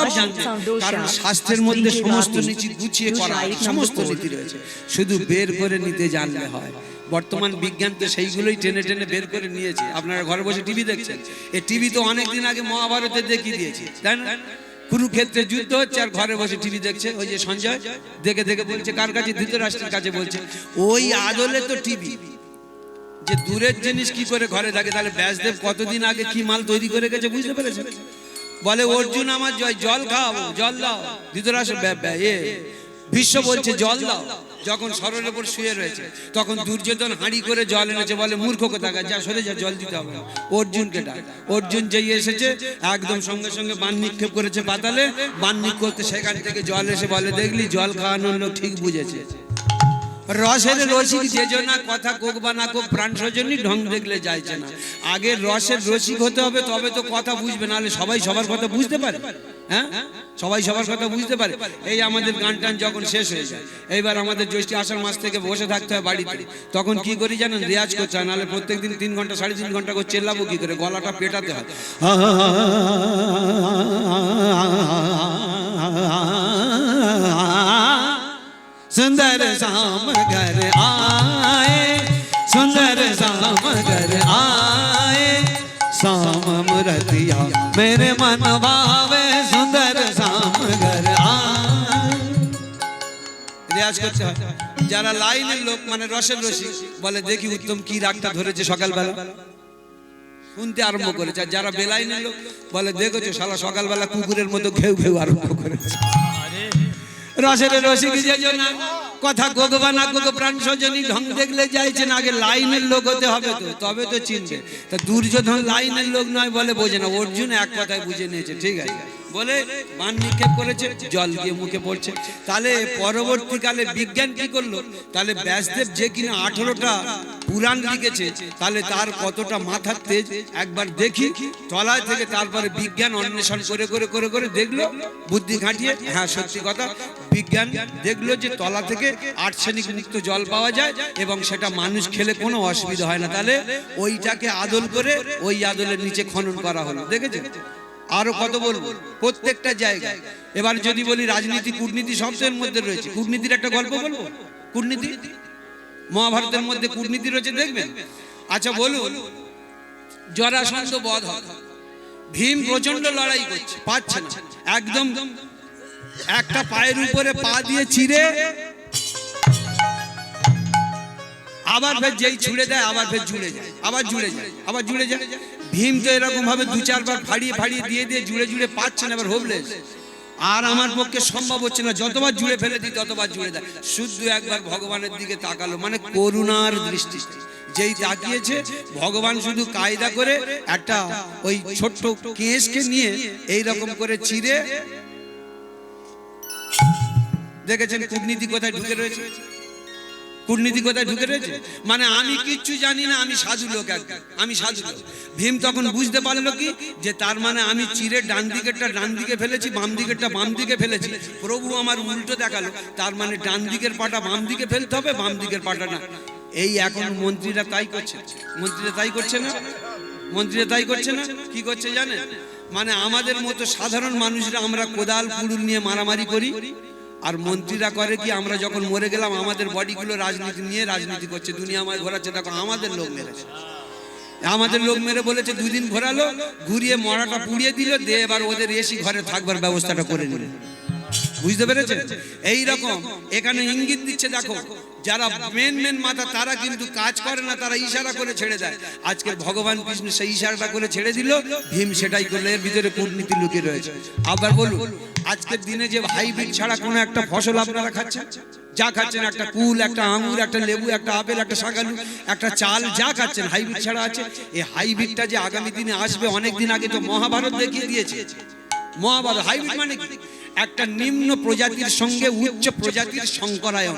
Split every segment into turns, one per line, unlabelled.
সব জানতে, কারণ শাস্ত্রের মধ্যে সমস্ত নীতি গুছিয়ে করা, সমস্ত নীতি রয়েছে, শুধু বের করে নিতে জানলে হয়। বর্তমান বিজ্ঞান তো সেইগুলোই টেনে টেনে বের করে নিয়েছে। আপনারা ঘরে বসে টিভি দেখছেন, এই টিভি তো অনেকদিন আগে মহাভারতে দেখিয়ে দিয়েছে, তাই না? কুরুক্ষেত্রে যুদ্ধ হচ্ছে আর ঘরে বসে টিভি দেখছে। ওই যে সঞ্জয় দেখে দেখে বলছে কার কাছে? ধৃতরাষ্ট্রের কাছে বলছে। ওই আদলে তো টিভি, যে দূরের জিনিস কি করে ঘরে থাকে। তাহলে ব্যাসদেব কতদিন আগে কি মাল তৈরি করে গেছে বুঝতে পেরেছেন? বলে অর্জুন আমার জল খাওয়াবো, জল দাও। ধৃতরাষ্ট্র ভীষ্ম বলছে জল দাও। যখন সরলের উপর শুয়ে রয়েছে তখন দুর্যোধন হাঁড়ি করে জল এনেছে। বলে মূর্খ কোথাকার, যা সরে যা, জল দিতে হবে। অর্জুনকে ডাক। অর্জুন যেই এসেছে একদম সঙ্গে সঙ্গে বান নিক্ষেপ করেছে পাতালে। বান নিক্ষেপ করতে সেখান থেকে জল এসে বলে দেখলি জল খাওয়ানোর লোক ঠিক বুঝেছে। রসের রসিক যে জনা কথা কোক বা না কোক প্রাণ সজনী ঢং দেখলে যাইছে না। আগে রসের রসিক হতে হবে, তবে তো কথা বুঝবে, নাহলে সবাই সবার কথা বুঝতে পারে। হ্যাঁ, সবাই সবার কথা বুঝতে পারে। এই আমাদের গান টান যখন শেষ হয়ে যায়, এইবার আমাদের জ্যৈষ্ঠ আষাঢ় মাস থেকে বসে থাকতে হয় বাড়িতে। তখন কি করি জানেন? রেয়াজ করতে হয়, নাহলে প্রত্যেকদিন 3 ঘন্টা 3.5 ঘন্টা করে চেল্লাবো কি করে? গলাটা পেটাতে হয়। सुंदर शाम घर आए, सुंदर शाम घर आए, शाम मुरतिया मेरे मन भावे, सुंदर शाम घर आए। রেয়াজ করতে হয়। যারা লাইনের লোক মানে রসের রসিক বলে দেখি উত্তম কি রাগটা ধরেছে সকালবেলা, শুনতে আরম্ভ করেছে। আর যারা বেলাইনের লোক বলে দেখেছো শালা সকালবেলা কুকুরের মতো ঘেউ ঘেউ আরম্ভ করেছে। রসের রসিক যে জন্য কথা গোগবা না গোগ প্রাণ সজনী ঢং দেখলে যাইছে না। আগে লাইনের লোক হতে হবে, তো তবে তো চিনবে। তা দুর্যোধন লাইনের লোক নয় বলে বোঝে না। অর্জুন এক কথায় বুঝে নিয়েছে, ঠিক আছে বলে বান নিক্ষেপ করেছে, জল গিয়ে মুখে পড়ছে। তাহলে পরবর্তীকালে বিজ্ঞান কি করলো? তাহলে ব্যাসদেব যে কিনা 18টা পুরাণ লিখেছে, তাহলে তার কতটা মাথার তেজ একবার দেখি। তলায় থেকে তারপরে বিজ্ঞান অন্বেষণ করে করে করে করে দেখলো, বুদ্ধি খাটিয়ে। হ্যাঁ সত্যি কথা, বিজ্ঞান দেখলো যে তলা থেকে আর্সেনিক মুক্ত জল পাওয়া যায় এবং সেটা মানুষ খেলে কোনো অসুবিধা হয় না। তাহলে ওইটাকে আদল করে ওই আদলের নিচে খনন করা হলো। দেখেছেন? আরো কত বলবো, প্রত্যেকটা জায়গায়। এবার যদি বলি রাজনীতি কূটনীতি শব্দের মধ্যে রয়েছে। কূটনীতির একটা গল্প বলবো। কূটনীতি মহাভারতের মধ্যে কূটনীতি রয়েছে, দেখবেন। আচ্ছা বলুন, জরাসন্ধ বধ হয়, ভীম প্রচন্ড লড়াই করছে, পাচ্ছে না, একদম একটা পায়ের উপরে পা দিয়ে চিড়ে আবার ফের যেই ছুড়ে দেয় আবার ফের জুড়ে যায়, আবার জুড়ে যায়, আবার জুড়ে যায়। ভীম তো এরকম ভাবে 2-4 বার ফাড়িয়ে ফাড়িয়ে দিয়ে দিয়ে জুড়ে জুড়ে পাচ্ছে না, এবার হোপলেস। আর আমার পক্ষে সম্ভব হচ্ছে না, যতবার জুড়ে ফেলে দিই ততবার জুড়ে দেয়। শুদ্ধ একবার ভগবানের দিকে তাকালো, মানে করুণার দৃষ্টি যেই তাকিয়েছে, ভগবান শুধু কায়দা করে একটা ওই ছোট্ট কেশকে নিয়ে এই রকম করে চিড়ে। দেখেছেন কূটনীতি কোথায় ঢুকে রয়েছে? কূটনীতি কোথায় ঢুকে রয়েছে? মানে আমি কিচ্ছু জানি না, আমি সাধু লোক, আমি সাধু লোক। ভীম তখন বুঝতে পারলো কি, যে তার মানে আমি চিড়ে ডান দিকেরটা ডান দিকে ফেলেছি, বাম দিকেরটা বাম দিকে ফেলেছি। প্রভু আমার উল্টো দেখালো, তার মানে ডান দিকের পাটা বাম দিকে ফেলতে হবে, বাম দিকের পাটা না। এই এখন মন্ত্রীরা তাই করছে, মন্ত্রীরা তাই করছে না, মন্ত্রীরা তাই করছে না। কি করছে জানেন? মানে আমাদের মতো সাধারণ মানুষরা আমরা কোদাল কুড়ুল নিয়ে মারামারি করি, আর মন্ত্রীরা করে কি, আমরা যখন মরে গেলাম আমাদের বডিগুলো রাজনীতি নিয়ে রাজনীতি করছে, দুনিয়াময় ঘোরাচ্ছে। দেখো আমাদের লোক মেরেছে, আমাদের লোক মেরে বলেছে 2 দিন ঘোরালো, ঘুরিয়ে মরাটা পুড়িয়ে দিল, দিয়ে এবার ওদের এসি ঘরে থাকবার ব্যবস্থাটা করে নিল। বুঝতে পেরেছেন? এই রকম এখানে ইঙ্গিত দিচ্ছে। দেখো যারা মেন মেন মাথা তারা কিন্তু কাজ করে না, তারা ইশারা করে ছেড়ে দেয়। আজকে ভগবান কৃষ্ণ সেই ইশারাটা করে ছেড়ে দিল, ভীম সেটাই করলো। এর ভিতরে কূটনীতি লুকিয়ে রয়েছে। আবার বলুন, আজকের দিনে যে হাইব্রিড ছাড়া কোনো একটা ফসল আপনারা খাচ্ছেন, যা খাচ্ছেন, একটা কুল, একটা আঙুর, একটা লেবু, একটা আপেল, একটা শাকালু, একটা চাল, যা খাচ্ছেন হাইব্রিড ছাড়া আছে। এই হাইব্রিডটা যে আগামী দিনে আসবে, অনেক দিন আগে তো মহাভারত দেখিয়ে দিয়েছে। মহাভারত হাইব্রিড মানে কি? একটা নিম্ন প্রজাতির সঙ্গে উচ্চ প্রজাতির সংকরায়ন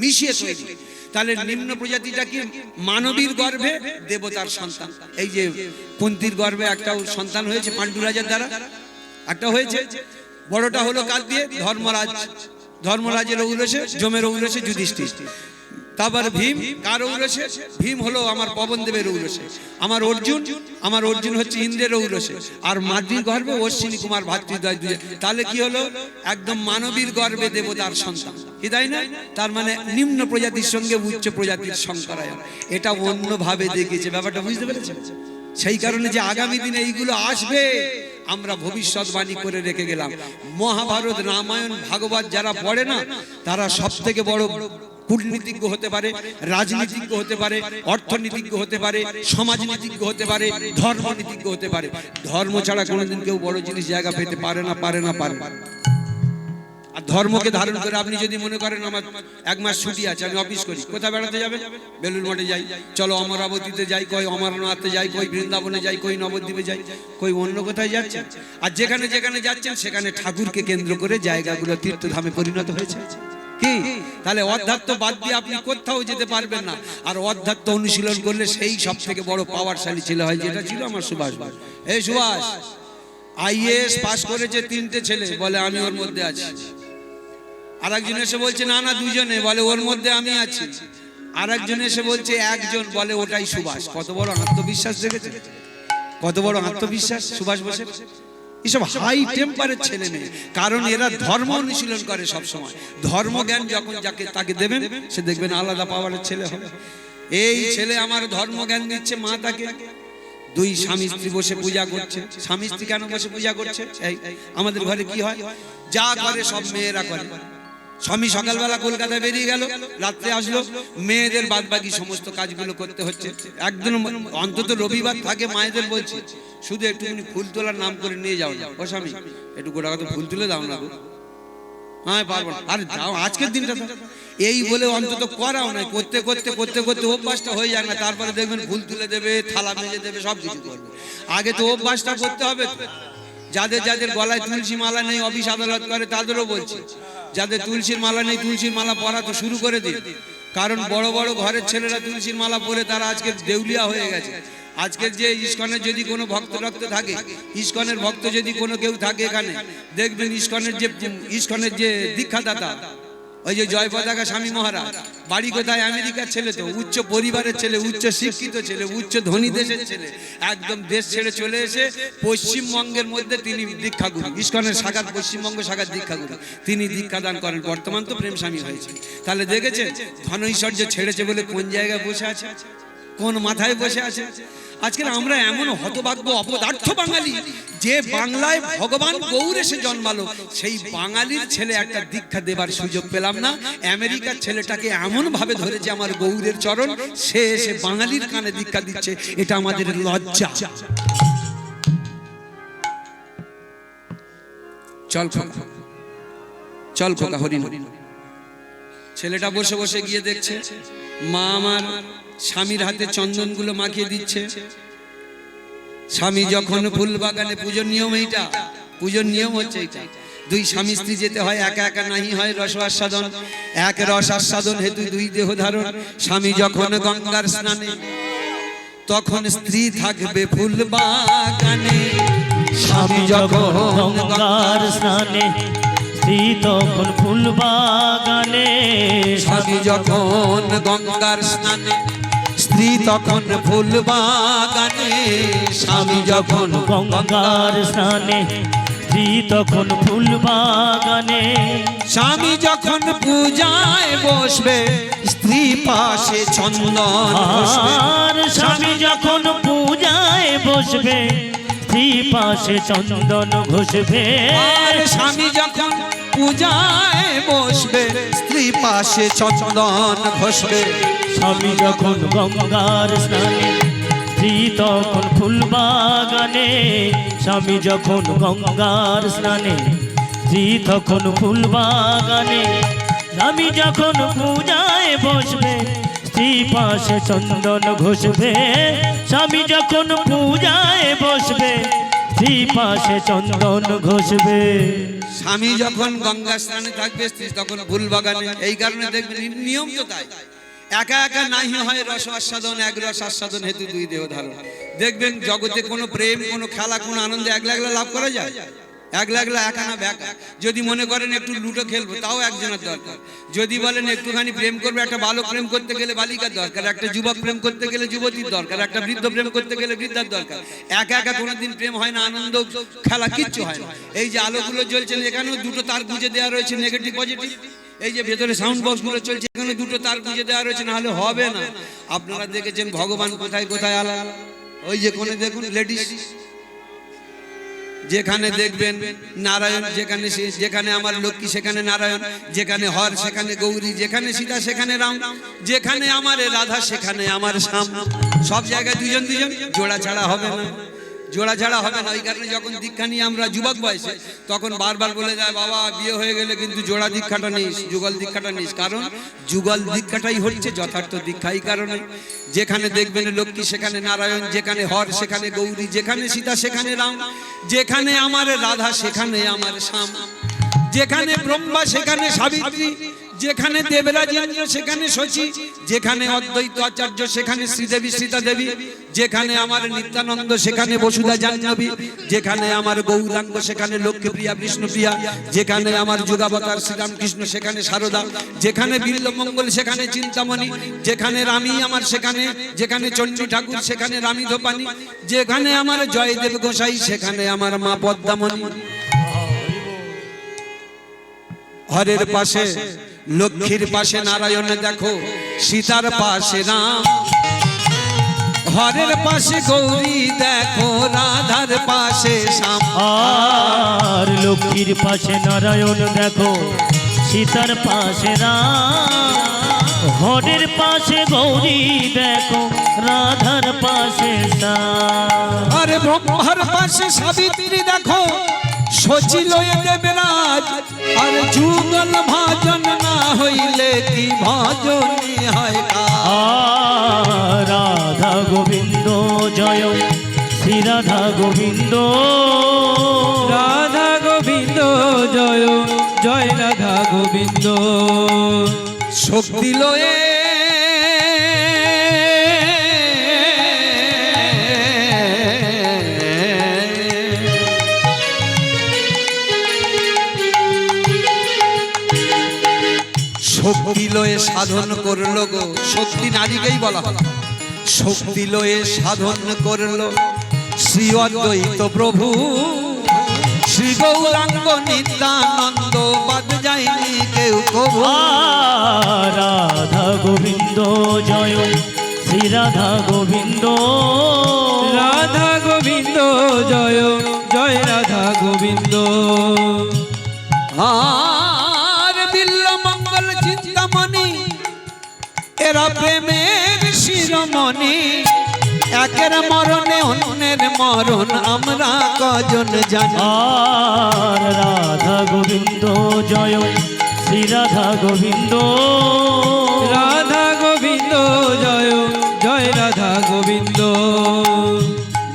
মিশিয়ে তৈরি। তাহলে নিম্ন প্রজাতিটা কি? মানবীর গর্ভে দেবতার সন্তান। এই যে কুন্তির গর্ভে একটা সন্তান হয়েছে পাণ্ডু রাজার দ্বারা, একটা হয়েছে। বড়টা হলো কাল দিয়ে ধর্মরাজ, ধর্মরাজের ঔরসে, যমের ঔরসে যুধিষ্ঠির। তারপর ভীম কার ঔরসে? ভীম হলো আমার পবনদেবের ঔরসে। আমার অর্জুন হচ্ছে ইন্দ্রের ঔরসে। আর মাতৃ গর্ভে অশ্বিনী কুমার ভাতৃদ্বয় দুই। তাহলে কি হলো? একদম মানবীর গর্ভে দেবতার সন্তান, কি তাই না? তার মানে নিম্ন প্রজাতির সঙ্গে উচ্চ প্রজাতির সংকরায়ন। এটা অন্যভাবে দেখেছে, ব্যাপারটা বুঝতে পেরেছেন? সেই কারণে যে আগামী দিনে এইগুলো আসবে আমরা ভবিষ্যৎবাণী করে রেখে গেলাম। মহাভারত, রামায়ণ, ভাগবত যারা পড়ে না তারা সব থেকে বড় কূটনীতিজ্ঞ হতে পারে, রাজনীতিজ্ঞ হতে পারে, অর্থনীতিজ্ঞ হতে পারে, সমাজনীতিজ্ঞ হতে পারে, ধর্মনীতিজ্ঞ হতে পারে। ধর্ম ছাড়া কোনোদিন কেউ বড় জিনিস জায়গা পেতে পারে না। আর ধর্মকে ধারণ করে আপনি যদি মনে করেন আমার 1 মাস ছুটি আছে, আমি অফিস করি, কোথায় বেড়াতে যাবেন? বেলুড় মঠে যাই, চলো অমরাবতীতে যাই, কই অমরনাথে যাই, কই বৃন্দাবনে যাই, কই নবদ্বীপে যাই, কই অন্য কোথায় যাচ্ছেন। আর যেখানে যেখানে যাচ্ছেন সেখানে ঠাকুরকে কেন্দ্র করে জায়গাগুলো তীর্থধামে পরিণত হয়েছে। কি তাহলে অধ্যাত্ম বাদ দিয়ে আপনি কোথাও যেতে পারবেন না। আর অধ্যাত্ম অনুশীলন করলে সেই সব থেকে বড় পাওয়ারশালী ছেলে হয়, যেটা ছিল আমার সুভাষ। এই সুভাষ আইএএস পাস করেছে 3টে ছেলে, বলে আমি ওর মধ্যে আছি। আর একজন এসে বলছে না না 2জনে, বলে ওর মধ্যে আমি আছি। আর একজন এসে বলছে 1জন, বলে ওটাই সুভাষ। কত বড় আত্মবিশ্বাস দেখেছে, কত বড় আত্মবিশ্বাস সুভাষ বসে। এসব হাই টেম্পারের ছেলে মেয়ে, কারণ এরা ধর্ম অনুশীলন করে সব সময়। ধর্মজ্ঞান যখন যাকে তাকে দেবেন সে দেখবেন আলাদা পাওয়ারের ছেলে হবে। এই ছেলে আমার ধর্মজ্ঞান দিচ্ছে, মা তাকে 2 স্বামী স্ত্রী বসে পূজা করছে। স্বামী স্ত্রী কেন বসে পূজা করছে? এই আমাদের ঘরে কি হয়, যা করে সব মেয়েরা করে। স্বামী সকালবেলা কলকাতায় বেরিয়ে গেল, রাত্রে আসলো, মেয়েদের বাদবাকি সমস্ত কাজগুলো করতে হচ্ছে। একদিন অন্তত রবিবার থাকে, মায়েদের বলছে শুধু একটুখানি ফুল তোলার নাম করে নিয়ে যাও না, ও স্বামী একটু গোটা কথা ফুল তুলে দাও না গো। হ্যাঁ পারবো না, আরে যাও আজকের দিনটা তো। এই বলে অন্তত করাও না, করতে করতে করতে করতে অভ্যাসটা হয়ে যায় না। তারপরে দেখবেন ফুল তুলে দেবে, থালা মেজে দেবে, সব কিছু করবে। আগে তো অভ্যাসটা করতে হবে। যাদের যাদের গলায় তুলসী মালা নেই, অফিস আদালত করে, তাদেরও বলছি যাদের তুলসীর মালা নেই তুলসীর মালা পরা তো শুরু করে দিন। কারণ বড় বড় ঘরের ছেলেরা তুলসীর মালা পরে তারা আজকে দেউলিয়া হয়ে গেছে। আজকের যে ইস্কনের যদি কোনো ভক্ত রক্ত থাকে, ইস্কনের ভক্ত যদি কোনো কেউ থাকে এখানে, দেখবেন ইস্কনের যে দীক্ষাদাতা ওই যে জয় পতাকা স্বামী মহারাজ, বাড়ি কোথায়? আমেরিকার ছেলে, তো উচ্চ পরিবারের ছেলে, উচ্চ শিক্ষিত ছেলে, উচ্চ ধনী দেশের ছেলে। একদম দেশ ছেড়ে চলে এসে পশ্চিমবঙ্গের মধ্যে তিনি দীক্ষাগুরু, ইস্কনের শাখার পশ্চিমবঙ্গ শাখার দীক্ষাগুরু, তিনি দীক্ষাদান করেন। বর্তমান তো প্রেম স্বামী হয়েছে। তাহলে দেখেছেন ধন ঐশ্বর্য ছেড়েছে বলে কোন জায়গায় বসে আছে, কোন মাথায় বসে আছে। আজকে আমরা এমন হতভাগ্য অপদার্থ বাঙালি যে বাংলায় ভগবান গৌর এসে জন্মালো, সেই বাঙালির ছেলে একটা দীক্ষা দেবার সুযোগ পেলাম না। আমেরিকার ছেলেটাকে এমন ভাবে ধরেছে আমার গৌরের চরণ, সে এসে বাঙালির কানে দীক্ষা দিচ্ছে। এটা আমাদের লজ্জা। চল খোকা, চল খোকা, হরি হরি। ছেলেটা বসে বসে গিয়ে দেখছে মা আমার স্বামীর হাতে চন্দনগুলো মাখিয়ে দিচ্ছে। স্বামী যখন ফুল বাগানে, পুজোর নিয়ম এইটা, পুজোর নিয়ম হচ্ছে এইটা। 2 স্বামী স্ত্রী যেতে হয়, একা একা নাহি হয় রস আস্বাদন। এক রস আস্বাদন হেতু 2 দেহ ধারণ। স্বামী যখন গঙ্গার স্নানে, তখন স্ত্রী থাকবে ফুল বাগানে। স্বামী যখন
গঙ্গার স্নানে, স্ত্রী তখন ফুল বাগানে।
স্বামী যখন গঙ্গার স্নানে, স্ত্রী তখন ফুল বাগানে। স্বামী যখন
গঙ্গার স্নানে, স্ত্রী তখন ফুল বাগানে।
স্বামী যখন পূজায় বসবে, স্ত্রী পাশে চন্দন ঘষবে।
আর স্বামী যখন পূজায় বসবে, স্ত্রী পাশে চন্দন ঘষবে।
আর স্বামী যখন পূজায় বসবে, স্ত্রী পাশে চন্দন ঘষবে।
স্বামী যখন গঙ্গার স্নানে, স্ত্রী তখন ফুল বাগানে। স্বামী যখন গঙ্গার স্নানে, স্ত্রী তখন ফুল বাগানে। স্বামী যখন পূজায় বসবে, স্ত্রী পাশে চন্দন ঘষবে। স্বামী যখন পূজায় বসবে, স্ত্রী পাশে চন্দন ঘষবে।
স্বামী যখন গঙ্গা স্নানে থাকবে, স্ত্রী তখন ফুল বাগানে। এই কারণে দেখবেন নিয়ম তো তাই। একা একা নাহি হয় রস আস্বাদন, এক রস আস্বাদন হেতু 2 দেহ ধারণ। দেখবেন জগতে কোনো প্রেম, কোনো খেলা, কোনো আনন্দে একলা একলা লাভ করা যায়? একলা একলা একানা ব্যাকা। যদি মনে করেন একটু লুটো খেলবো, তাও একজনের দরকার। যদি বলেন একটুখানি প্রেম করবে, একটা বালক প্রেম করতে গেলে বালিকার দরকার, একটা যুবক প্রেম করতে গেলে যুবতীর দরকার, একটা বৃদ্ধ প্রেম করতে গেলে বৃদ্ধার দরকার। একা একা কোনোদিন প্রেম হয় না, আনন্দ খেলা কিচ্ছু হয় না। এই যে আলোগুলো জ্বলছে, এখানেও দুটো তার গুঁজে দেওয়া রয়েছে, নেগেটিভ পজিটিভ। এই যে ভেতরে সাউন্ড বক্সগুলো চলছে, এখানে দুটো তার গুঁজে দেওয়া রয়েছে, না হলে হবে না। আপনারা দেখেছেন ভগবান কোথায় কোথায় আলাদা। ওই যে কোনে দেখুন লেডিস, যেখানে দেখবেন নারায়ণ, যেখানে আমার লক্ষ্মী সেখানে নারায়ণ, যেখানে হর সেখানে গৌরী, যেখানে সীতা সেখানে রাম, যেখানে আমার রাধা সেখানে আমার শ্যাম। সব জায়গায় দুজন দুজন, জোড়া ছাড়া হবে না, জোড়া ছাড়া হবে না। ওই কারণে যখন দীক্ষা নিয়ে আমরা যুবক বয়সে, তখন বারবার বলে যায়, বাবা বিয়ে হয়ে গেলে কিন্তু জোড়া দীক্ষাটা নিস, যুগল দীক্ষাটা নিস। কারণ যুগল দীক্ষাটাই হচ্ছে যথার্থ দীক্ষা। এই কারণে যেখানে দেখবেন লক্ষ্মী সেখানে নারায়ণ, যেখানে হর সেখানে গৌরী, যেখানে সীতা সেখানে রাম, যেখানে আমার রাধা সেখানে আমার শ্যাম, যেখানে ব্রহ্মা সেখানে সাবিত্রী, যেখানে দেবরাজ ইন্দ্র সেখানে শচী, যেখানে অদ্বৈত আচার্য সেখানে শ্রীদেবী সীতা দেবী, যেখানে আমার নিত্যানন্দ সেখানে বসুধা জাহ্নবী, যেখানে আমার গৌরাঙ্গ সেখানে লক্ষ্মীপ্রিয়া বিষ্ণুপ্রিয়া, যেখানে আমার যুগাবতার শ্রীরামকৃষ্ণ সেখানে শারদা, যেখানে বিল্লমঙ্গল সেখানে চিন্তামণি, যেখানে রামী আমার সেখানে, যেখানে চণ্ডী ঠাকুর সেখানে রামী ধোপানি, যেখানে আমার জয়দেব গোসাই সেখানে আমার মা পদ্মামণি। হরের পাশে লক্ষ্মীর পাশে নারায়ণ দেখো, সীতার পাশে রাম, হরের পাশে গৌরী দেখো, রাধার পাশে শ্যাম।
আর লক্ষ্মীর পাশে নারায়ণ দেখো, সীতার পাশে রাম, হরের পাশে গৌরী দেখো, রাধার পাশে শ্যাম।
আরে ব্রহ্মার পাশে সাবিত্রী দেখো, শচী লয়ে দেবরাজ, আর যুগল ভজন না হইলে কি ভজনী হয় কার।
রাধা গোবিন্দ জয়, শ্রী রাধা গোবিন্দ,
রাধা গোবিন্দ জয়, জয় রাধা গোবিন্দ।
শক্তি লয়ে শক্তি লয়ে সাধন করলো গো, শক্তি নারীকেই বলা হয়। শক্তি লয়ে সাধন করলো শ্রী অদ্বৈত প্রভু, শ্রী গৌরাঙ্গ নিত্যানন্দ, বাদ যায়নি কেউ কবু।
রাধা গোবিন্দ জয়, শ্রী রাধা গোবিন্দ,
রাধা গোবিন্দ জয়, জয় রাধা গোবিন্দ।
আর বিল্লমঙ্গল চিন্তামণি, এরা প্রেমের শিরোমণি, একের মরণে অন্যের মরণ আমরা কজন জানি।
আর রাধা গোবিন্দ জয়, শ্রী রাধা গোবিন্দ,
রাধা গোবিন্দ জয়, জয় রাধা গোবিন্দ।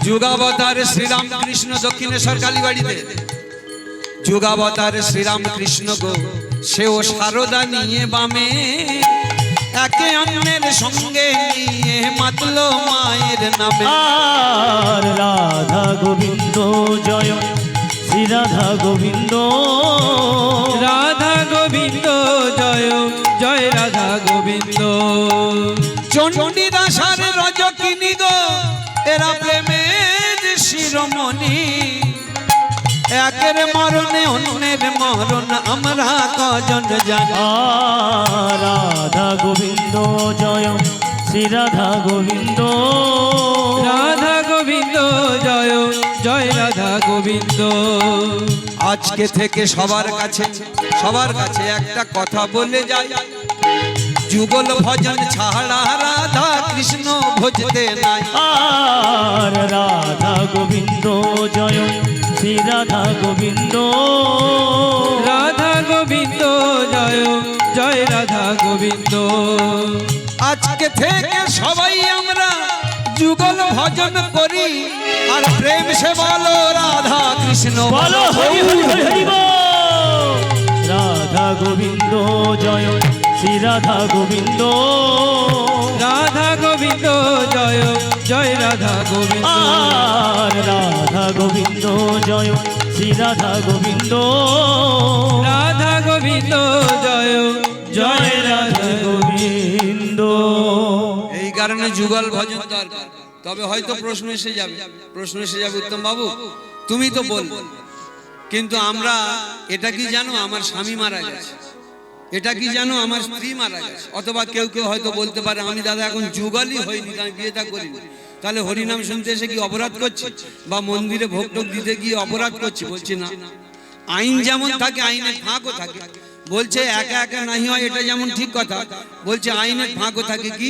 যুগাবতার শ্রীরামকৃষ্ণ দক্ষিণেশ্বর কালীবাড়িতে, যুগাবতার শ্রীরামকৃষ্ণ গো, সেও সারদা নিয়ে বামে, একে অন্যের সঙ্গে নিয়ে মাতলো মায়ের নামে।
আর রাধা গোবিন্দ জয়, শ্রী রাধা গোবিন্দ,
রাধা গোবিন্দ জয়, জয় রাধা গোবিন্দ।
চণ্ডীদাসার রজকিনী গো, এরা প্রেমের শিরোমণি, একের মরণে অন্যের মরণ আমরা কজন জানি।
রাধা গোবিন্দ জয়, শ্রী রাধা গোবিন্দ,
রাধা গোবিন্দ জয়, জয় রাধা গোবিন্দ।
আজকে থেকে সবার কাছে একটা কথা বলে যাই, যুগল ভজন ছাড়া রাধা কৃষ্ণ ভজতে নাই।
আর রাধা গোবিন্দ জয়, শ্রী রাধা গোবিন্দ,
রাধা গোবিন্দ জয়, জয় রাধা গোবিন্দ।
আজকে থেকে সবাই আমরা যুগল ভজন করি, আর প্রেম সে বলো রাধা কৃষ্ণ
বলো হরি হরি হরি হরি বল। রাধা গোবিন্দ জয়, শ্রী রাধা গোবিন্দ,
রাধা গোবিন্দ জয়, জয় রাধা গোবিন্দ।
আর রাধা গোবিন্দ জয়, শ্রী রাধা গোবিন্দ
রাধা গোবিন্দ জয় জয় রাধা গোবিন্দ।
এই কারণে যুগল ভজন দরকার। তবে হয়তো প্রশ্ন এসে যাবে, উত্তম বাবু তুমি তো বলবে, কিন্তু আমরা এটা কি জানো আমার স্বামী মারা গেছে, এটা কি জানো আমার স্ত্রী মারা গেছে, অথবা কেউ কেউ হয়তো বলতে পারে আমি দাদা এখন যুগলই হইনি, আমি বিয়েটা করিনি, তাহলে হরিনাম শুনতে এসে কি অপরাধ করছি, বা মন্দিরে ভোগ টোক দিতে গিয়ে অপরাধ করছি? বলছি না, আইন যেমন থাকে আইনের ফাঁকও থাকে। বলছে একা একা নাহি হয়, এটা যেমন ঠিক কথা, বলছে আইনের ফাঁকও থাকে, কি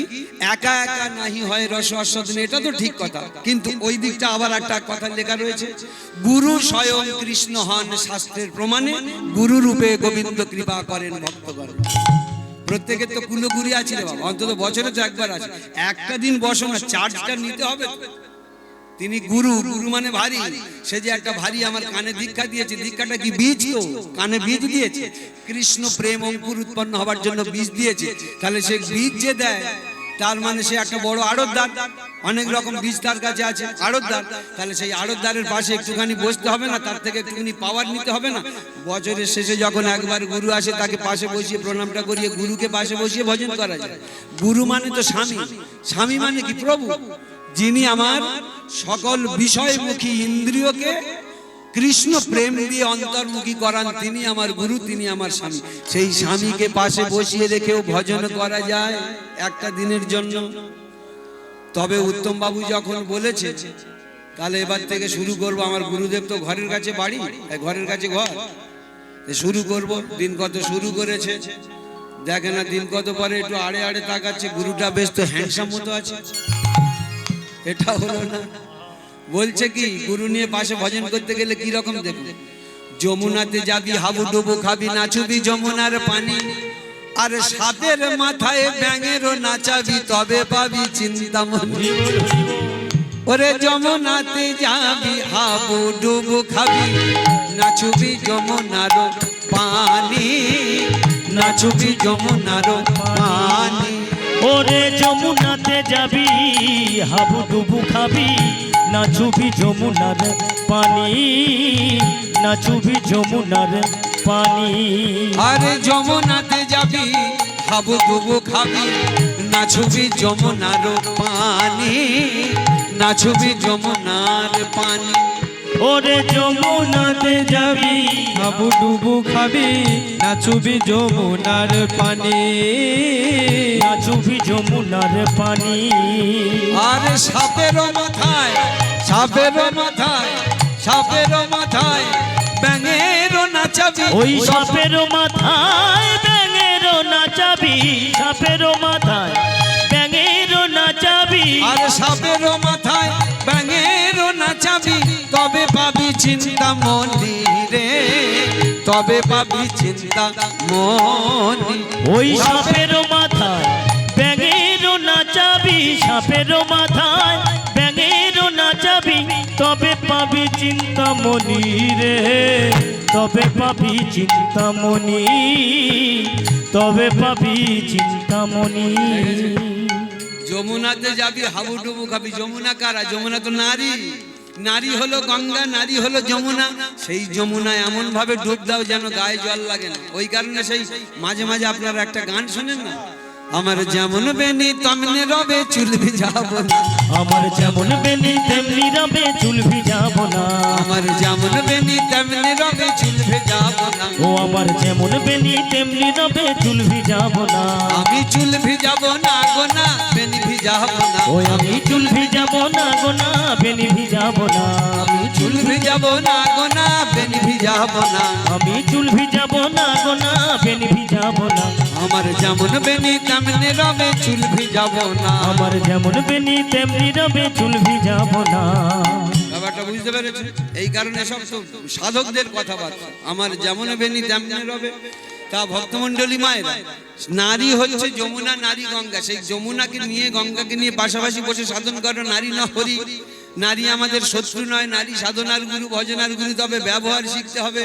একা একা নাহি হয় রস আস্বাদন, এটা তো ঠিক কথা, কিন্তু ওই দিকটা আবার একটা কথা লেখা রয়েছে, গুরু স্বয়ং কৃষ্ণ হন শাস্ত্রের প্রমাণে, গুরু রূপে গোবিন্দ কৃপা করেন ভক্তগণ। প্রত্যেকের তো কুলগুরি আছে রে বাবা, অন্তত বছরে তো একবার আছে, একটা দিন বসো না, চার্জটা নিতে হবে। তিনি গুরু, গুরু মানে ভারী, সে যে একটা ভারী আমার কানে দীক্ষা দিয়েছে, দীক্ষাটা কি বীজ, তো কানে বীজ দিয়েছে, কৃষ্ণ প্রেম অঙ্কুর উৎপন্ন হবার জন্য বীজ দিয়েছে, তাহলে সে বীজ যে দেয় তার মানে সে একটা বড় আড়তদার, অনেক রকম বীজ তার কাছে আছে, আড়তদার, তাহলে সেই আড়তদারের পাশে একটুখানি বসতে হবে না, তার থেকে একটুখানি পাওয়ার নিতে হবে না? বছরের শেষে যখন একবার গুরু আসে তাকে পাশে বসিয়ে প্রণামটা করিয়ে গুরুকে পাশে বসিয়ে ভজন করা যায়। গুরু মানে তো স্বামী, স্বামী মানে কি প্রভু, যিনি আমার সকল বিষয়মুখী ইন্দ্রিয়কে কৃষ্ণ প্রেম দিয়ে অন্তর্মুখী করান, তিনি আমার গুরু, তিনি আমার স্বামী। সেই স্বামীকে পাশে বসিয়ে রেখেও ভজন করা যায় একটা দিনের জন্য। তবে উত্তম বাবু যখন বলেছে, তাহলে এবার থেকে শুরু করব। আমার গুরুদেব তো ঘরের কাছে বাড়ি, ঘরের কাছে ঘর, শুরু করব। দিন কত শুরু করেছে দেখে না, দিন কত পরে একটু আড়ে আড়ে তাকাচ্ছে, গুরুটা বেশ তো হ্যান্ডসাম মতো আছে, এটা হলো না। বলছে কি গুরু নিয়ে পাশে ভজন করতে গেলে কি রকম দেখবে, যমুনাতে যাবি হাবুডুবু খাবি, নাচুবি যমুনার পানি, আর সাপের মাথায় ব্যাঙেরও নাচাবি, তবে পাবি চিন্তামণি। ওরে যমুনাতে যাবি হাবুডুবু খাবি, নাচুবি যমুনার পানি, নাচুবি যমুনার পানি।
ওরে যমুনাতে যাবি হাবুডুবু খাবি, নাচুবি যমুনার পানি, নাচুবি যমুনার পানি।
আরে যমুনাতে যাবি হাবুডুবু খাবি, নাচুবি যমুনার পানি, নাচুবি যমুনার পানি।
ওরে যমুনাতে যাবি
হাবুডুবু খাবি, নাচুবি যমুনার পানি,
নাচুবি যমুনার পানি।
আরে সাপেরও মাথায়, সাপেরও মাথায়, সাপেরও মাথায় ব্যাঙেরও নাচাবি,
ওই সাপেরও মাথায় ব্যাঙেরও নাচাবি, সাপেরও মাথায় ব্যাঙেরও নাচাবি।
আর সাপেরও মাথায় ব্যাঙেরও নাচাবি, তবে পাবি চিন্তামণি রে, তবে পাবি চিন্তামণি।
ওই সাপেরও মাথায় ব্যাঙেরও নাচাবি, সাপেরও মাথায় ব্যাঙেরও নাচাবি, তবে পাবি চিন্তামণি রে, তবে পাবি চিন্তামণি, তবে পাবি চিন্তামণি।
যমুনাতে যাবি হাবুডুবু খাবি, যমুনা কারা? যমুনা তো নারী, নারী হলো গঙ্গা, নারী হলো যমুনা। সেই যমুনা এমন ভাবে ডুব দাও যেন গায়ে জল লাগে না। ওই কারণে সেই মাঝে মাঝে আপনারা একটা গান শোনেন না, আমার যেমন বেনি তেমনি রবে চুল ভিজাবো না,
আমার যেমন বেনি তেমনি রবে চুল ভিজাবো না,
আমার যেমন বেনি তেমনি রবে চুল ভিজাবো না,
ও আমার যেমন বেনি তেমনি রবে চুল ভিজাবো না,
আমি চুল ভিজাবো না গো না, বেনি ভিজাবো না,
ওই আমি চুল ভিজাবো না গো না, বেনি ভিজাবো না,
আমি চুল ভিজাবো না গো না, বেনি ভিজাবো না,
আমি চুল ভিজাবো না গো না, বেনি ভিজাবো না,
আমার যেমন বেনি তেমনি রবে চুল ভিজাবো না।
আমার যেমন বেনি তেমনি রবে চুল ভিজাবো না।
ব্যাপারটা বুঝতে পেরেছে? এই কারণে সব সাধকদের কথাবার্তা, আমার যেমন বেনি তেমনি রবে। তা ভক্তমণ্ডলী মায়েরা, নারী হচ্ছে যমুনা, নারী গঙ্গা। সেই যমুনাকে নিয়ে গঙ্গাকে নিয়ে পাশাপাশি বসে সাধন করো, নারী না হরি, নারী আমাদের শত্রু নয়, নারী সাধনার গুরু, ভজনার গুরু, তবে ব্যবহার শিখতে হবে।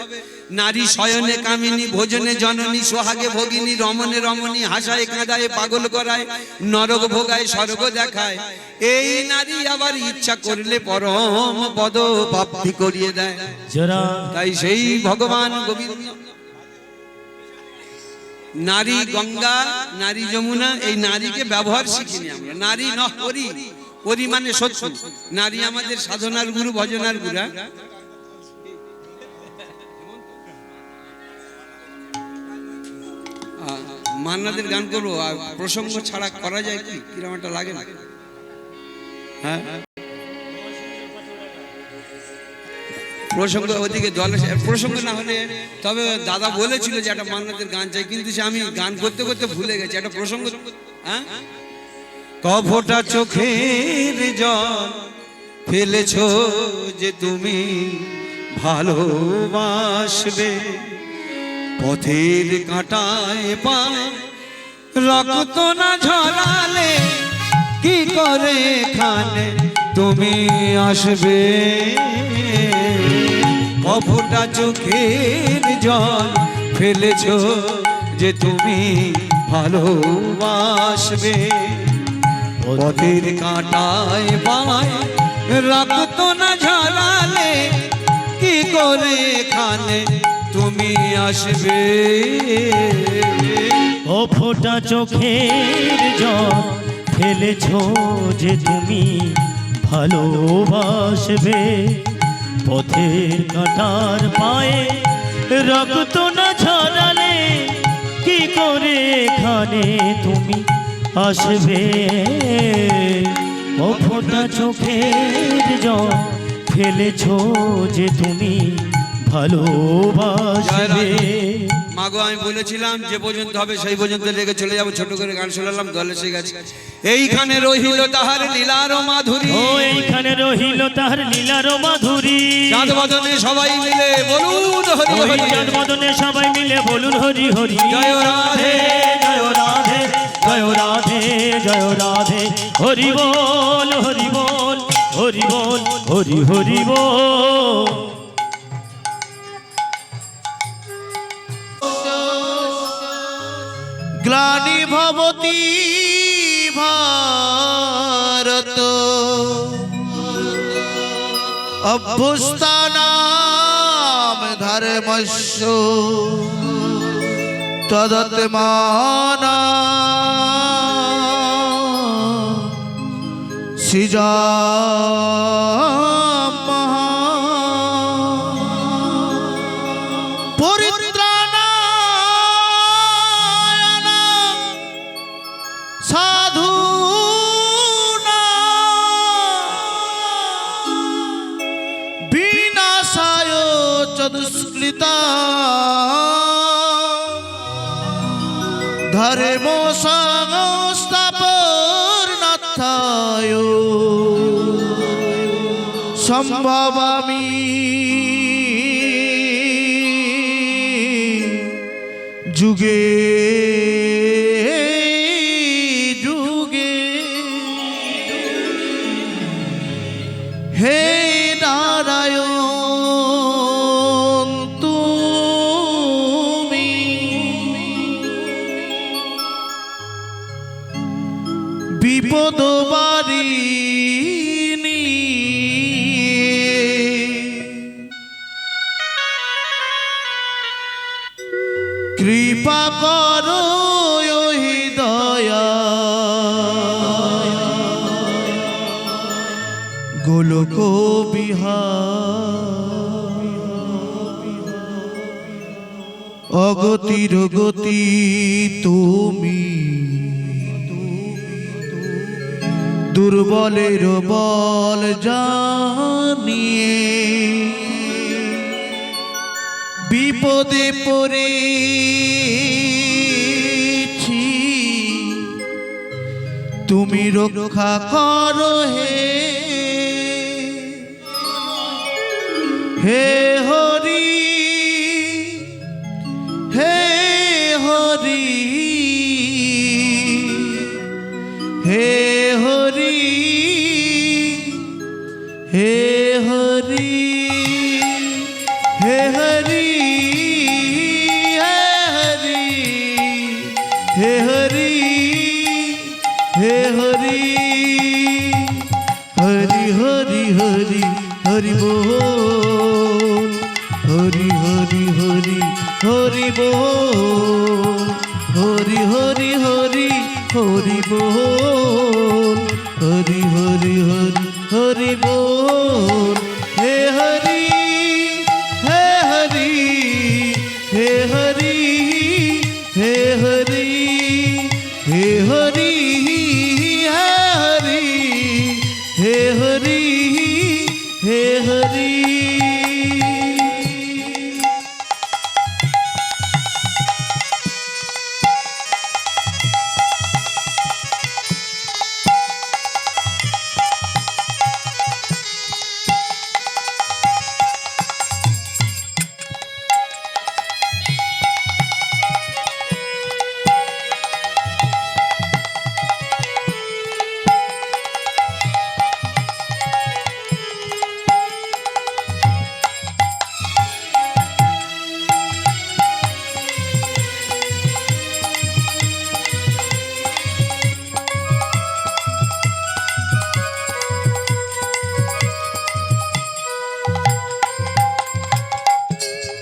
নারী শয়নে কামিনী, ভোজনে জননী, সোহাগে ভগিনী, রমণে রমণী, হাসায় কাঁদায়, পাগল করায়, নরক ভোগায়, স্বর্গ দেখায়। এই নারী আবার ইচ্ছা করলে পরম পদ প্রাপ্তি করিয়ে দেয়।
যারা
তাই সেই ভগবান গোবিন্দ, নারী গঙ্গা, নারী যমুনা, এই নারীকে ব্যবহার শিখিনি আমরা। নারী ন হরি, হরি মানে শত্রু। নারী আমাদের সাধনার গুরু, ভজনার গুরু। মান্নাদের গান করবো, আর প্রসঙ্গ ছাড়া করা যায় কি? কিরম একটা লাগে না? হ্যাঁ, প্রসঙ্গ ওদিকে জলে প্রসঙ্গ না হলে, তবে দাদা বলেছিল যে একটা মান্নাতের গান চাই, কিন্তু সে আমি গান করতে করতে ভুলে গেছি একটা প্রসঙ্গ। হ্যাঁ, কফোটা চোখের জল ফেলেছো যে তুমি ভালোবাসবে, পথের কাঁটায় পায় রক্ত না ঝরালে কি করে এখানে তুমি আসবে। কফোটা চোখের জল ফেলেছো যে তুমি ভালোবাসবে, পথের কাঁটায় পায় রক্ত না ঝরালে কি করে এখানে তুমি আসবে।
ও ফোটা চোখের জল ফেলেছো যে তুমি ভালোবাসবে, পথের কাঁটার পায়ে রক্ত না ছড়ালে কি করে এখানে তুমি আসবে। ও ফোটা চোখের জল ফেলেছো যে তুমি ভালোবাসবে।
মাগো আমি বলেছিলাম যে পর্যন্ত হবে সেই পর্যন্ত লেগে চলে যাবো, ছোট করে গান শোনালাম, দলে সে গেছে। এইখানে রহিল তাহার লীলার মাধুরী,
ও এইখানে রহিল তাহার লীলার মাধুরী।
চাঁদ বদনে সবাই মিলে বলুন হরি হরি,
চাঁদ বদনে সবাই মিলে বলুন হরি হরি।
জয় রাধে
জয় রাধে, জয় রাধে, জয় রাধে, হরি বল, হরি বল, হরি বল, হরি হরি বল।
গ্লানি ভবতি ভারত অভ্যস্থানাম ধর্মস্য তদত্মানা সৃজামঃ পরিত্রাণায় সাধূনাং বিনাশায় চ দুষ্কৃতাং ধর্ম সংস্থাপনার্থায় সম্ভবামি যুগে যুগে। হে নারায়ণ তুমি বিপদ বারিণী, কৃপা করো হি দয়া গোলক বিহার। অগতির গতি তুমি, দুর্বলের বল জানিয়ে বিপদে পড়েছি তুমি রক্ষা করো হে। হে হরি, হে হরি, হে হরি, হরি বল, হরি হরি হরি হরি বল, হরি হরি হরি হরি বল, হরি হরি হরি হরি বল। হে হরি হে হরি হে হরি হে হরি হে হরি হে হরি হে হরি।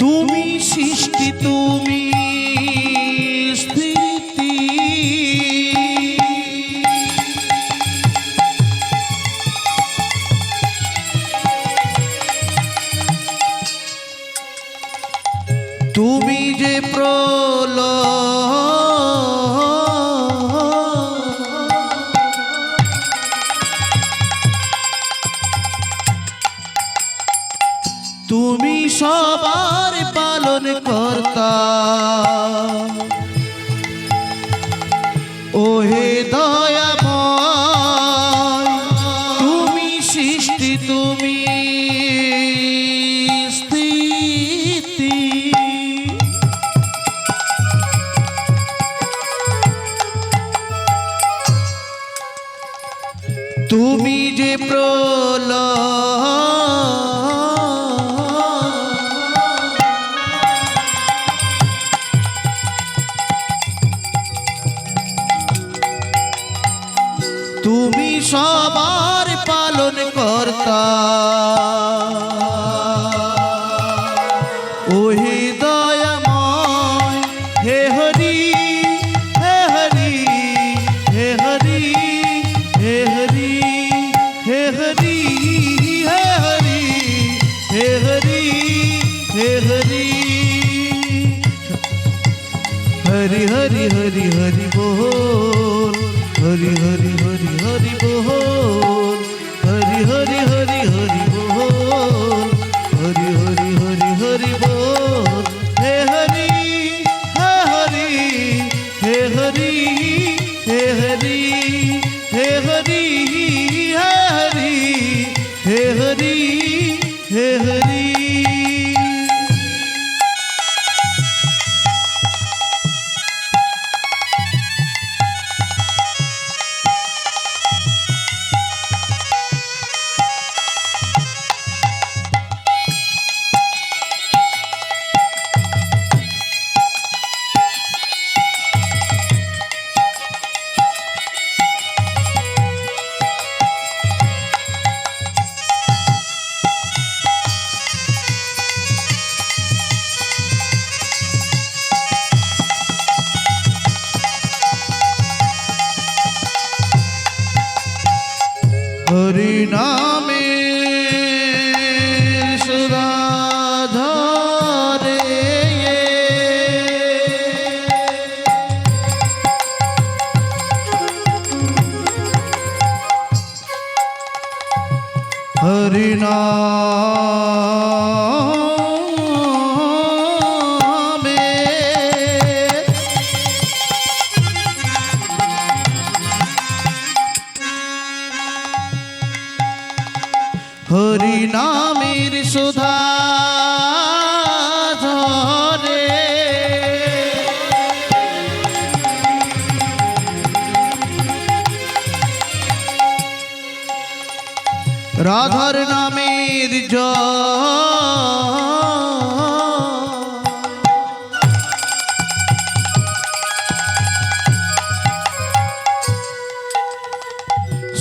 তুমি সৃষ্টি তুমি স্থিতি, তুমি যে তুমি সবার পালন কর্তা, ওহে দয়াময় তুমি সৃষ্টি তুমি স্থিতি, তুমি যে তুমি সবার পালন কর্তা, ওহে দয়াময় হে হরি হে হরি হে হরি হে হরি হে হরি হে হরি হে হরি হে হরি হরি হরি হরি হরি বল, হরি হরি হরি হরি বল, হরি হরি হরি হরি বল, হরি হরি হরি হরি বল। হে হরি হে হরি হে হরি হে হরি হে হরি হে হরি হে হরি হে হরি। হরি নামে সুরাধরে, হরি নামে হরি নামের সুধা ধরে, রাধার নামের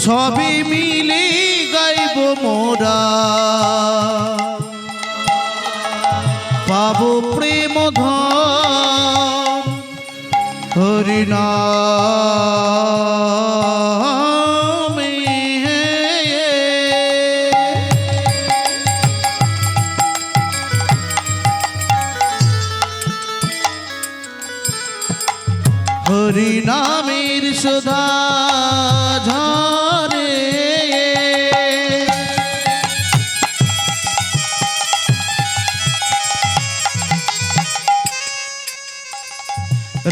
সবই মিলে গাইব মোরা পাবো প্রেম ধন হরি নামে হরি নামের সুধা ঝরে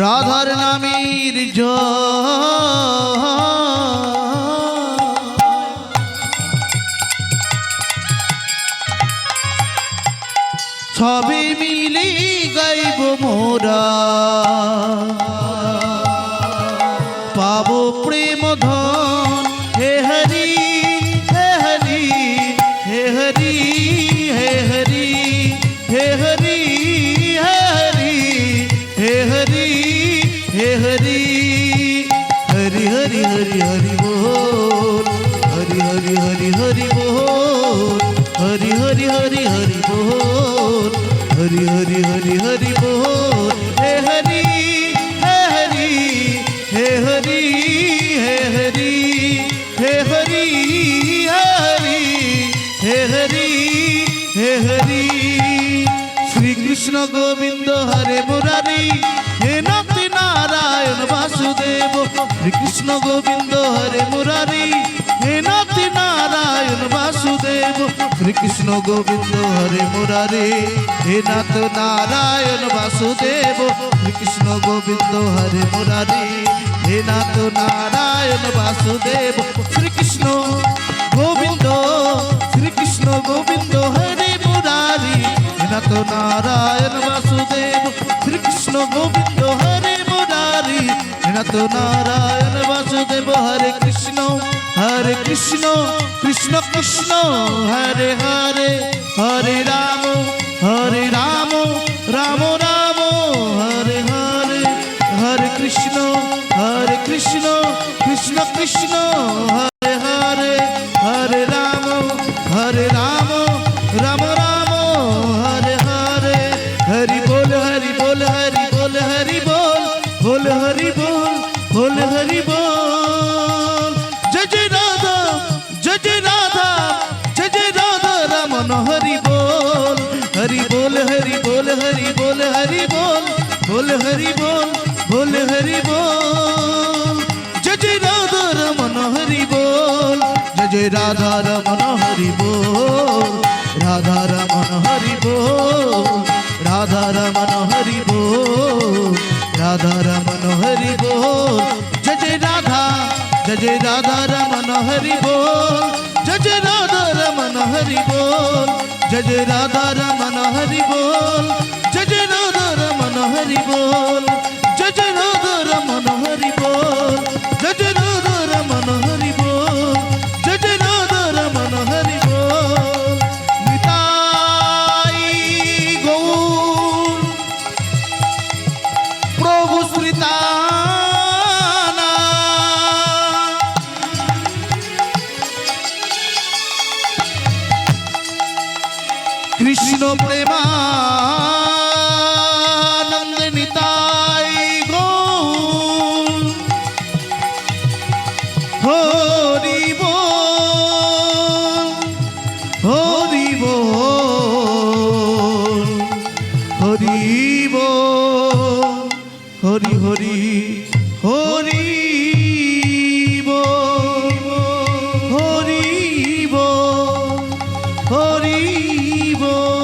রাধার নামের সবে মিলি গাইব মোরা পাবো প্রেম ধন হে হরি হে হরি হে হরি হে হরি হে হরি হে হরি হে হরি হে হরি হরি হরি হরি হরি বল হরি হরি হরি হরি বল হরি হরি হরি হরি বল হরি হরি হরি হরি বল হে হরি হে হরি হে হরি হে হরি হে হরি হে হরি হে হরি শ্রীকৃষ্ণ গোবিন্দ হরে মুরারি হে নাতি নারায়ণ বাসুদেব শ্রীকৃষ্ণ গোবিন্দ হরে মুরারি হে নাতি নারায়ণ বাসুদেব শ্রীকৃষ্ণ গোবিন্দ হরে মুরারি হে নাথ নারায়ণ বাসুদেব শ্রীকৃষ্ণ গোবিন্দ হরে মুরারি হে নাথ নারায়ণ বাসুদেব শ্রীকৃষ্ণ গোবিন্দ শ্রীকৃষ্ণ গোবিন্দ হরে মুরারি হে নাথ নারায়ণ বাসুদেব শ্রীকৃষ্ণ গোবিন্দ হরে মুরারি হে নাথ নারায়ণ বাসুদেব হরে কৃষ্ণ কৃষ্ণ কৃষ্ণ হরে হরে হরে রাম রাম রাম হরে হরে হরে কৃষ্ণ কৃষ্ণ কৃষ্ণ হরে হরে হরে রাম রাম রাম হরে হরে হরি বল হরি বল হরি বল হরি বল বল হরি বল বল হরি বল জয় জয় রাধা জয় জয় রাধা জয় জয় রাধা রমন হরি বল হরি বল হরি বল হরি বল হরি বল বল হরি বল বল হরি বল জয় জয় রাধা রমন হরি বল জয় জয় রাধা রমন হরি বল রাধা রমন হরি বল রাধা রমন হরি বল রাধা রমন হরি বল জয় জয় রাধা রমন হরি বল জয় জয় রাধা রমন হরি বল জয় জয় রাধা রমন হরি বল জয় জয় রাধা রমন হরি বল জয় জয় রাধা রমন হরি বল জয় জয় রাধা রমন হরি বল জয় জয় রাধা রমন হরি বল নিতাই গৌর প্রভু শ্রীতানা কৃষ্ণ প্রেমানন্দ নিতাই গৌর হরি বল হরি বল হরি বল হরি হরি হরি বল হরি বল হরি বল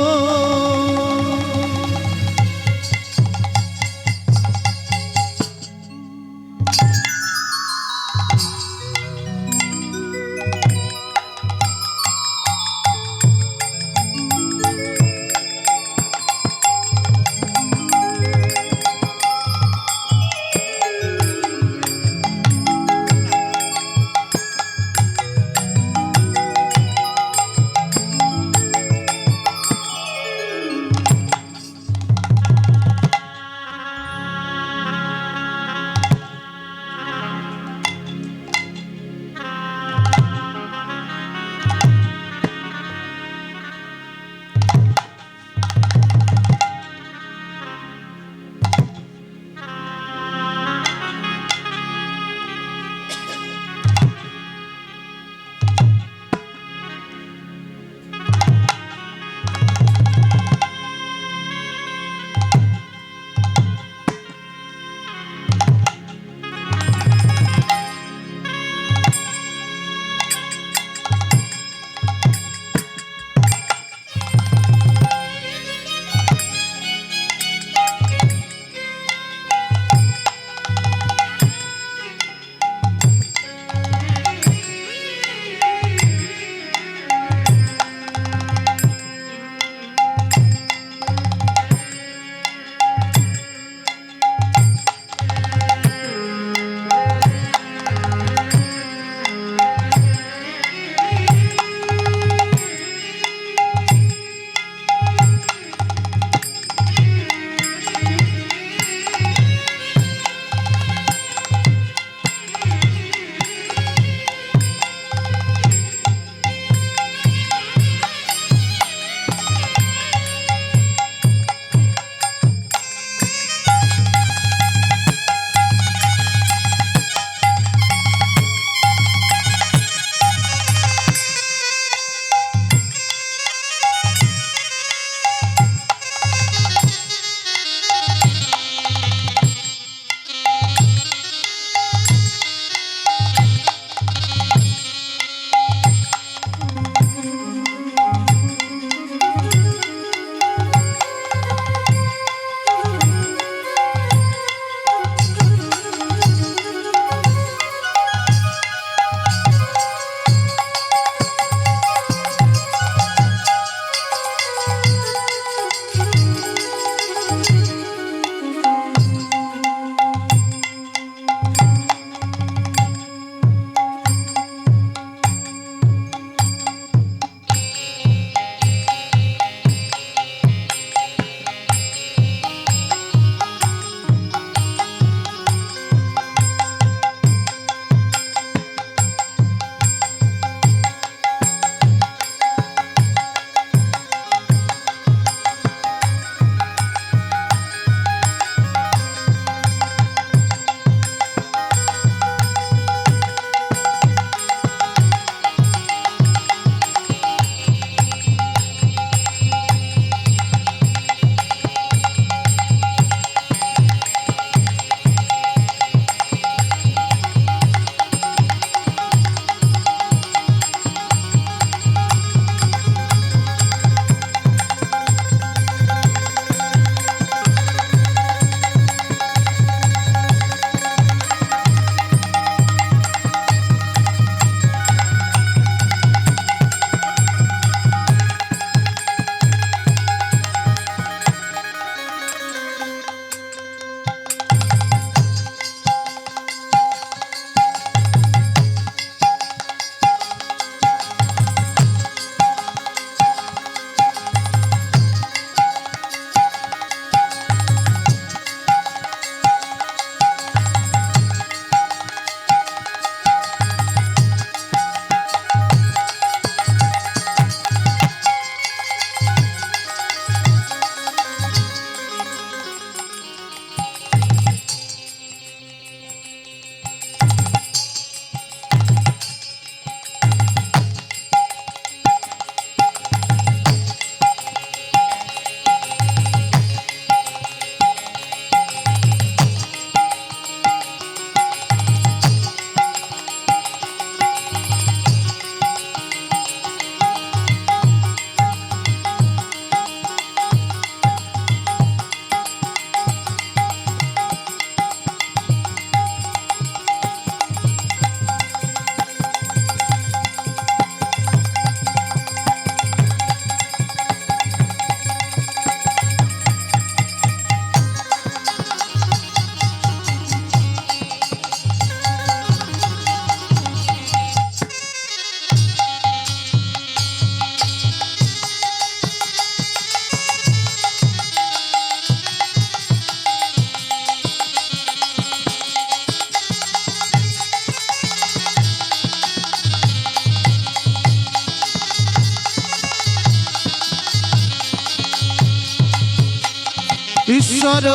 ঈশ্বর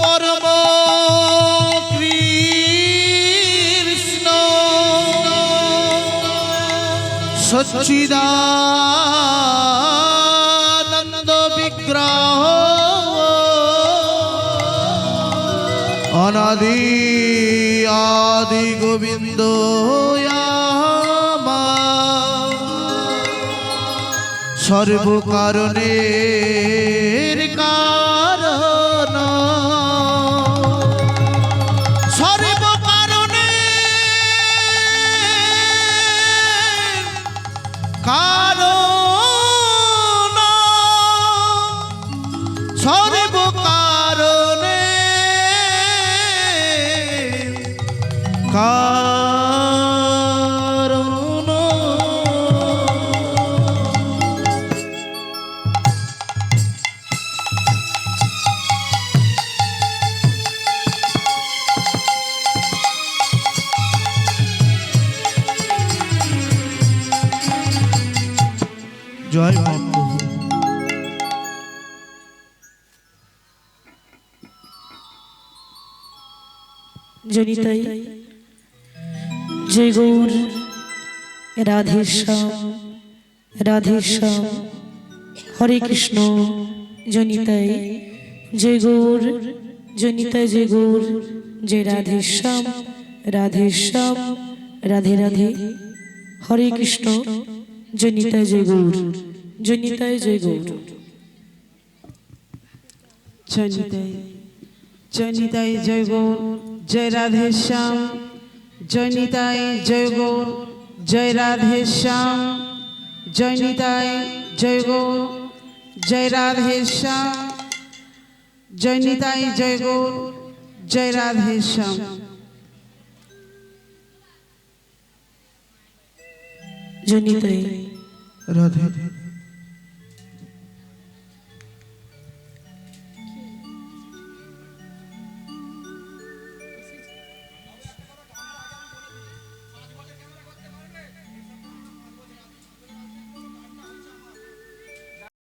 পরম কৃষ্ণ সচ্চিদানন্দ বিগ্রহ অনাদি আদি গোবিন্দ সর্বকারণের কারণ সর্বকারণের কারণ সর্বকারণের কারণ জয় মহাপ্রভু।
জনিতাই জয় গৌর রাধেশ্যাম রাধেশ্যাম হরে কৃষ্ণ জনিতাই জয় গৌর জনিতাই জয় গৌর জয় রাধেশ্যাম রাধেশ্যাম রাধে রাধে হরে কৃষ্ণ জনিতাই জয় গৌর জনিতাই জয় গৌর
জনিতাই জনিতাই জয় গৌর জয় রাধেশ্যাম জনিতাই জয় গৌর জয় রাধেশ্যাম জনিতাই জয় গৌর জয় রাধেশ্যাম জনিতাই জয় গৌর জয় রাধেশ্যাম
জনিতাই
রাধে